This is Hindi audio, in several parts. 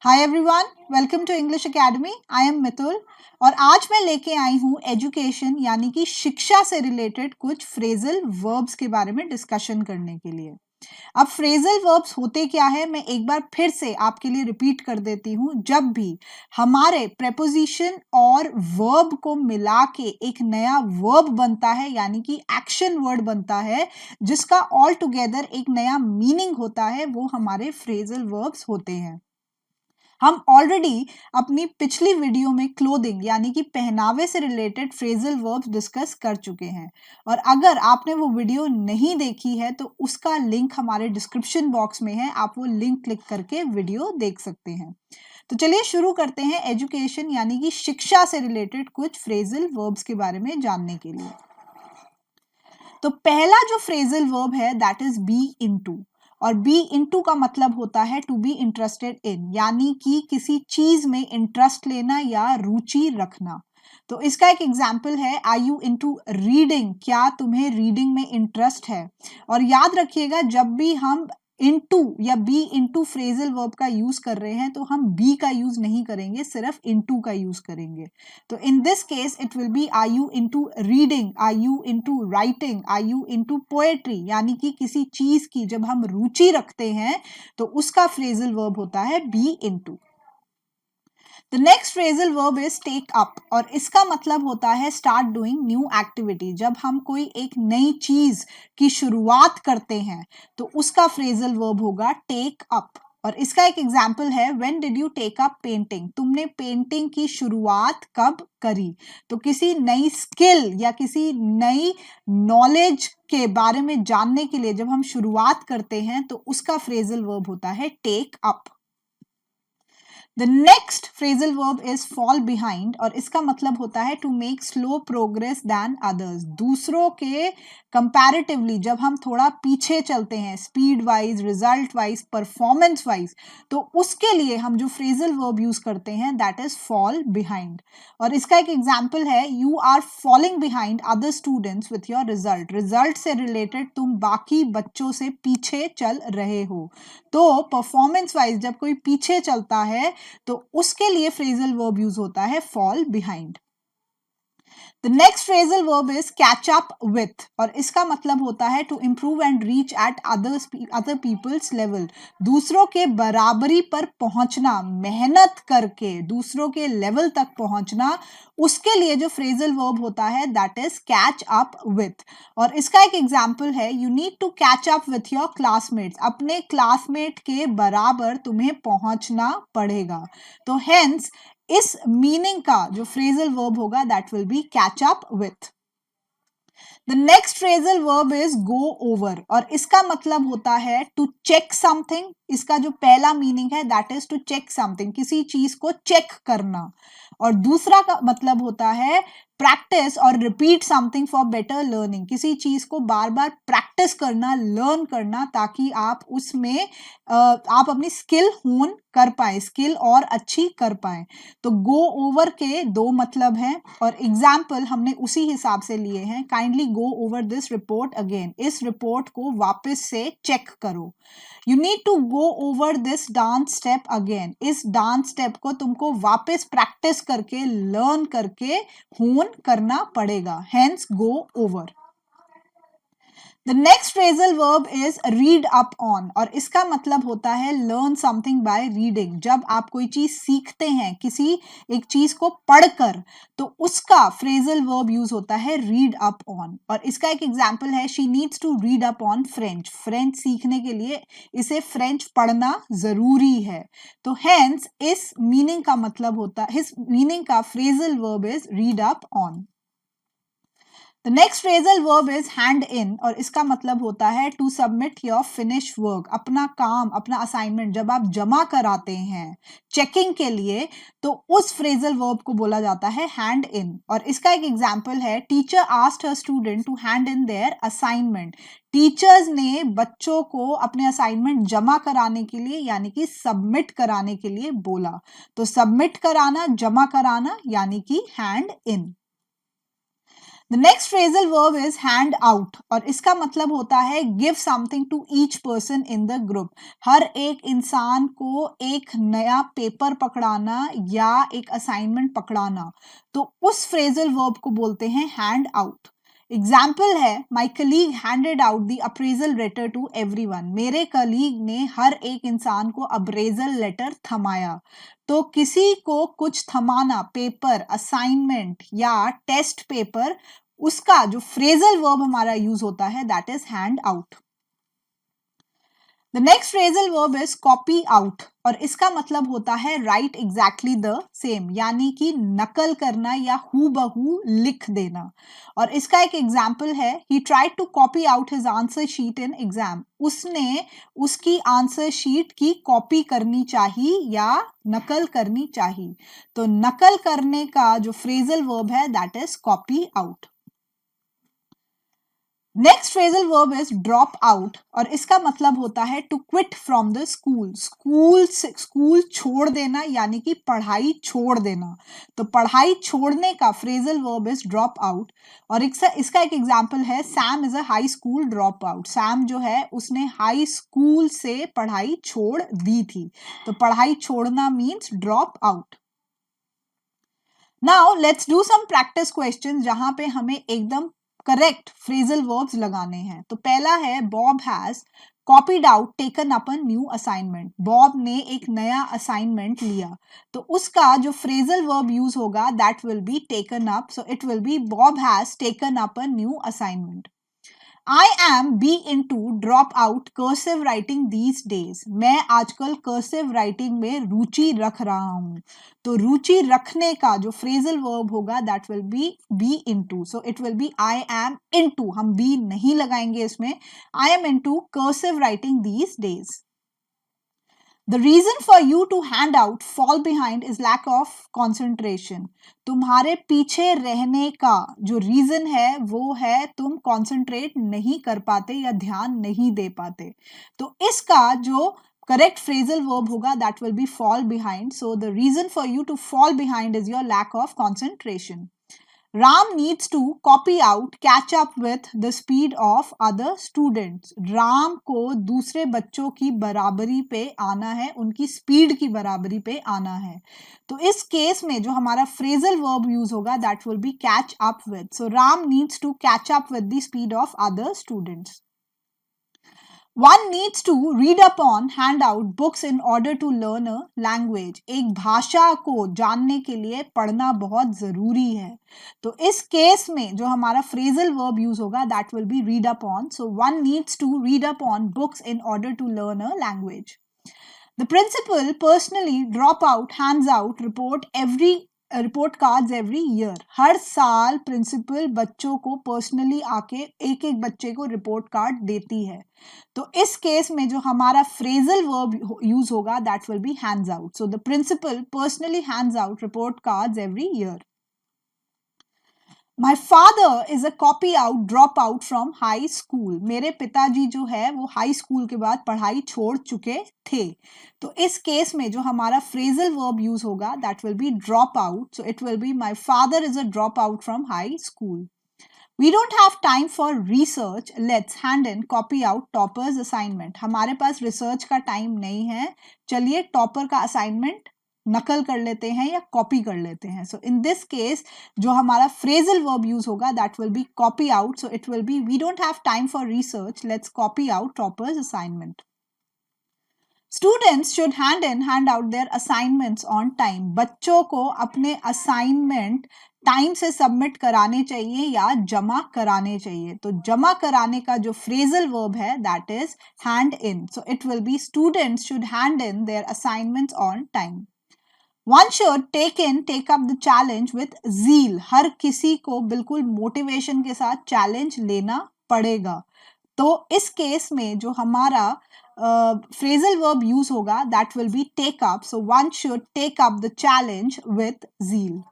Hi everyone, welcome to English academy. I am Mitul और आज मैं लेके आई हूँ एजुकेशन यानी कि शिक्षा से रिलेटेड कुछ फ्रेजल वर्ब्स के बारे में डिस्कशन करने के लिए। अब फ्रेजल वर्ब्स होते क्या है, मैं एक बार फिर से आपके लिए रिपीट कर देती हूँ। जब भी हमारे प्रेपोजिशन और वर्ब को मिला के एक नया वर्ब बनता है यानी कि एक्शन वर्ड बनता है जिसका ऑल टुगेदर एक नया मीनिंग होता है, वो हमारे फ्रेजल वर्ब्स होते हैं। हम ऑलरेडी अपनी पिछली वीडियो में क्लोथिंग यानी कि पहनावे से रिलेटेड फ्रेजल वर्ब्स डिस्कस कर चुके हैं और अगर आपने वो वीडियो नहीं देखी है तो उसका लिंक हमारे डिस्क्रिप्शन बॉक्स में है, आप वो लिंक क्लिक करके वीडियो देख सकते हैं। तो चलिए शुरू करते हैं एजुकेशन यानी कि शिक्षा से रिलेटेड कुछ फ्रेजल वर्ब्स के बारे में जानने के लिए। तो पहला जो फ्रेजल वर्ब है दैट इज बी इनटू, और बी इनटू का मतलब होता है टू बी इंटरेस्टेड इन, यानी कि किसी चीज में इंटरेस्ट लेना या रुचि रखना। तो इसका एक एग्जाम्पल है आर यू इनटू रीडिंग, क्या तुम्हें रीडिंग में इंटरेस्ट है। और याद रखिएगा जब भी हम इनटू या बी इनटू फ्रेजल वर्ब का यूज कर रहे हैं तो हम बी का यूज नहीं करेंगे, सिर्फ इनटू का यूज करेंगे। तो in this case it will be are you into reading, are you into writing, are you into poetry, यानी कि किसी चीज की जब हम रुचि रखते हैं तो उसका फ्रेजल वर्ब होता है be into. The next phrasal verb is take up, और इसका मतलब होता है स्टार्ट डूइंग न्यू एक्टिविटी। जब हम कोई एक नई चीज की शुरुआत करते हैं तो उसका फ्रेजल वर्ब होगा टेक अप। और इसका एक एग्जाम्पल है when did you take up painting, तुमने पेंटिंग की शुरुआत कब करी। तो किसी नई स्किल या किसी नई नॉलेज के बारे में जानने के लिए जब हम शुरुआत करते हैं तो उसका फ्रेजल वर्ब होता है take up. The next phrasal verb is fall behind, और इसका मतलब होता है to make slow progress than others. दूसरों के कंपैरेटिवली जब हम थोड़ा पीछे चलते हैं speed wise, result wise, performance wise, तो उसके लिए हम जो फ्रेजल वर्ब यूज करते हैं दैट इज फॉल बिहाइंड। और इसका एक एग्जाम्पल है you are falling behind other students with your result. Result से रिलेटेड तुम बाकी बच्चों से पीछे चल रहे हो। तो परफॉर्मेंस वाइज जब कोई पीछे चलता है तो उसके लिए फ्रेजल वर्ब यूज होता है fall behind. The next phrasal verb is catch up with, और इसका मतलब होता है to improve and reach at other people's level. दूसरों के बराबरी पर पहुंचना, मेहनत करके दूसरों के लेवल तक पहुंचना, उसके लिए जो फ्रेजल वर्ब होता है that is catch up with. और इसका एक एग्जाम्पल है you need to catch up with your classmates, अपने क्लासमेट के बराबर तुम्हें पहुंचना पड़ेगा। तो हेंस इस मीनिंग का जो फ्रेजल वर्ब होगा that will B catch up with. The next phrasal verb is go over, और इसका मतलब होता है टू चेक समथिंग। इसका जो पहला मीनिंग है that is to check something, किसी चीज को चेक करना। और दूसरा का मतलब होता है प्रैक्टिस और repeat something for better learning, किसी चीज को बार बार प्रैक्टिस करना, लर्न करना, ताकि आप उसमें आप अपनी स्किल होन कर पाए, स्किल और अच्छी कर पाए। तो गो ओवर के दो मतलब हैं और एग्जाम्पल हमने उसी हिसाब से लिए हैं। Kindly go over this report again, इस रिपोर्ट को वापस से चेक करो। You need to go over this dance step again, इस डांस स्टेप को तुमको वापस प्रैक्टिस करके, लर्न करके होन करना पड़ेगा, hence go over. The next phrasal verb is read up on, और इसका मतलब होता है लर्न समथिंग बाय रीडिंग। जब आप कोई चीज सीखते हैं किसी एक चीज को पढ़कर तो उसका फ्रेजल वर्ब यूज होता है रीड अप ऑन। और इसका एक एग्जाम्पल है she needs to read up on French, French सीखने के लिए इसे फ्रेंच पढ़ना जरूरी है। तो हेंस इस मीनिंग का मतलब होता है, इस मीनिंग का phrasal verb is read up on. The next phrasal verb is hand in, और इसका मतलब होता है to submit your finish work, अपना काम, अपना असाइनमेंट जब आप जमा कराते हैं चेकिंग के लिए तो उस फ्रेजल वर्ब को बोला जाता है हैंड इन। और इसका एक एग्जाम्पल है teacher asked her student to hand in their assignment, teachers ने बच्चों को अपने असाइनमेंट जमा कराने के लिए यानी कि सबमिट कराने के लिए बोला। तो सबमिट कराना, जमा कराना यानी कि hand in. The next phrasal verb is hand out और इसका मतलब होता है give something to each person in the group. हर एक इंसान को एक नया पेपर पकड़ाना या एक असाइनमेंट पकड़ाना, तो उस phrasal verb को बोलते हैं hand out. एग्जाम्पल है my colleague handed out the appraisal letter to everyone. मेरे कलीग ने हर एक इंसान को अप्रेजल लेटर थमाया. तो किसी को कुछ थमाना, पेपर, असाइनमेंट या टेस्ट पेपर, उसका जो फ्रेजल वर्ब हमारा यूज होता है that is hand out. The next phrasal verb is copy out और इसका मतलब होता है राइट एग्जैक्टली द सेम, यानी कि नकल करना या हूबहू लिख देना. और इसका एक एग्जाम्पल है he tried to copy out his answer sheet in exam. उसने उसकी आंसर शीट की कॉपी करनी चाहिए या नकल करनी चाहिए. तो नकल करने का जो फ्रेजल वर्ब है that is copy out. Next phrasal verb is drop out और इसका मतलब होता है to quit from the school. School छोड़ देना यानी कि पढ़ाई छोड़ देना. तो पढ़ाई छोड़ने का phrasal verb is drop out. और इसका एक एग्जांपल है Sam is a high school drop out. Sam जो है उसने हाई स्कूल से पढ़ाई छोड़ दी थी. तो पढ़ाई छोड़ना means drop out. Now let's do some practice question जहां पे हमें एकदम करेक्ट फ्रेजल वर्ब्स लगाने हैं. तो पहला है Bob has copied out taken up a new assignment. Bob ने एक नया असाइनमेंट लिया. तो उसका जो फ्रेजल वर्ब यूज होगा that will be taken up. So it will B Bob has taken up a new assignment. I am be into drop out cursive writing these days. मैं आजकल cursive writing में रुचि रख रहा हूँ. तो रुचि रखने का जो phrasal verb होगा that will be into. So it will be I am into. हम be नहीं लगाएंगे इसमें. I am into cursive writing these days. The reason for you to hand out fall behind is lack of concentration. तुम्हारे पीछे रहने का जो रीजन है वो है तुम कॉन्सेंट्रेट नहीं कर पाते या ध्यान नहीं दे पाते. तो इसका जो करेक्ट फ्रेजल वर्ब होगा that will B fall behind. So the reason for you to fall behind is your lack of concentration. Ram needs to copy out, catch up with the speed of other students. Ram को दूसरे बच्चों की बराबरी पे आना है, उनकी स्पीड की बराबरी पे आना है. तो इस केस में जो हमारा फ्रेजल वर्ब यूज होगा that will B catch up with. So Ram needs to catch up with the speed of other students. One needs to read upon, hand out books in order to learn a language. एक भाषा को जानने के लिए पढ़ना बहुत जरूरी है. तो इस केस में जो हमारा phrasal verb यूज होगा that will be read upon. So one needs to read upon books in order to learn a language. The principal personally drop out, hands out report cards every year. हर साल प्रिंसिपल बच्चों को पर्सनली आके एक एक बच्चे को रिपोर्ट कार्ड देती है. तो इस केस में जो हमारा फ्रेजल वर्ब यूज होगा that will be hands out. So the principal personally hands out report cards every year. My father is a copy out drop out from high school. मेरे पिताजी जो है वो हाई स्कूल के बाद पढ़ाई छोड़ चुके थे. तो इस केस में जो हमारा फ्रेजल वर्ब यूज होगा that will be drop out. So it will be my father is a drop out from high school. We don't have time for research. Let's hand in copy out topper's assignment. हमारे पास रिसर्च का टाइम नहीं है, चलिए टॉपर का असाइनमेंट नकल कर लेते हैं या कॉपी कर लेते हैं. सो इन दिस केस जो हमारा फ्रेजल वर्ब यूज होगा that will be copy out. So it will be we don't have time for research, let's copy out toppers assignment. Students should hand out their assignments on time. बच्चों को अपने असाइनमेंट टाइम से सबमिट कराने चाहिए या जमा कराने चाहिए. तो जमा कराने का जो फ्रेजल वर्ब है that is hand in. So it will B students should hand in there assignments on time. One should take up the challenge with zeal. हर किसी को बिल्कुल मोटिवेशन के साथ चैलेंज लेना पड़ेगा. तो इस केस में जो हमारा phrasal verb यूज होगा that will be take up. So one should take up the challenge with zeal.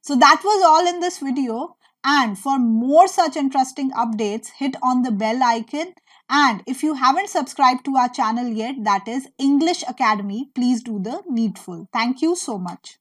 So that was all in this video. And for more such interesting updates, hit on the bell icon. And if you haven't subscribed to our channel yet, that is English Academy, please do the needful. Thank you so much.